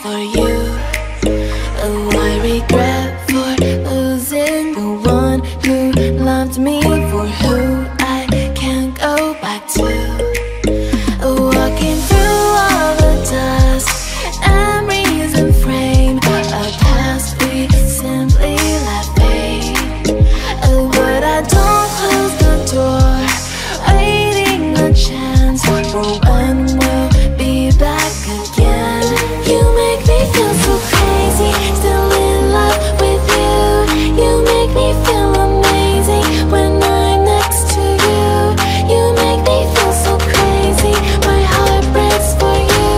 for you. Oh, I regret for losing the one who loved me, for who I can't go back to. Walking through all the dust, memories and frame, a past we simply let fade. Oh, but I don't close the door, waiting a chance for when we'll be back again. You make me feel so crazy, still in love with you. You make me feel amazing when I'm next to you. You make me feel so crazy, my heart breaks for you.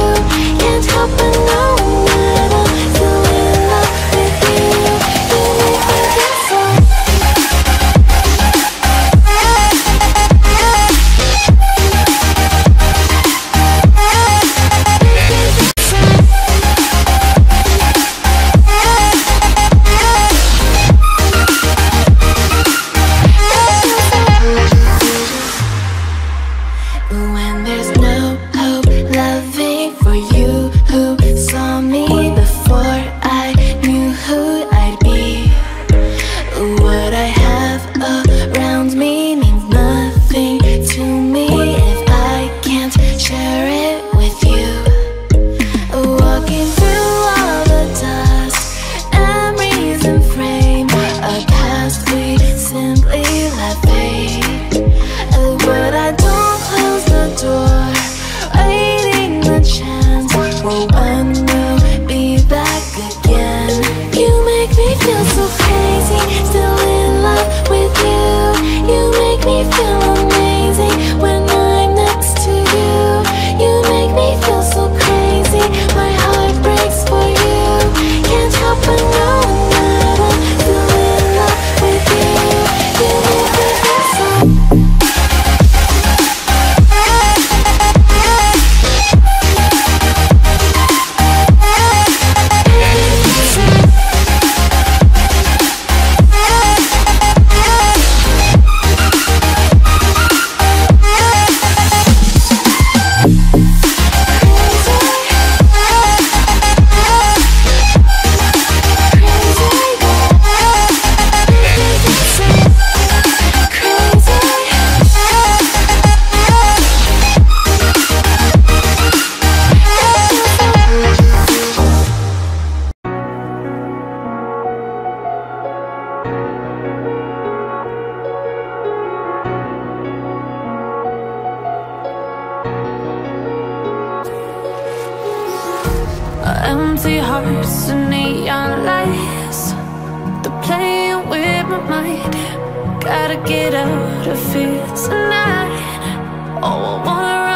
Can't help but know that I'm still in love with you. You make me feel so. When there's no hope loving for you who saw me before I knew who I'd be. What I have around me means nothing to me if I can't share it with you. Walking through all the dust, memories and frame, a past we simply let fade. But I don't close the door, waiting the chance for when we'll be back again. You make me feel so crazy, still in love with you. You make me feel amazing when I'm next to you. You make me feel so crazy, my heart breaks for you. Can't help but know that I'm still in love with you. You make me feel so. Empty hearts and neon lights, they're playing with my mind. Gotta get out of here tonight. Oh, I wanna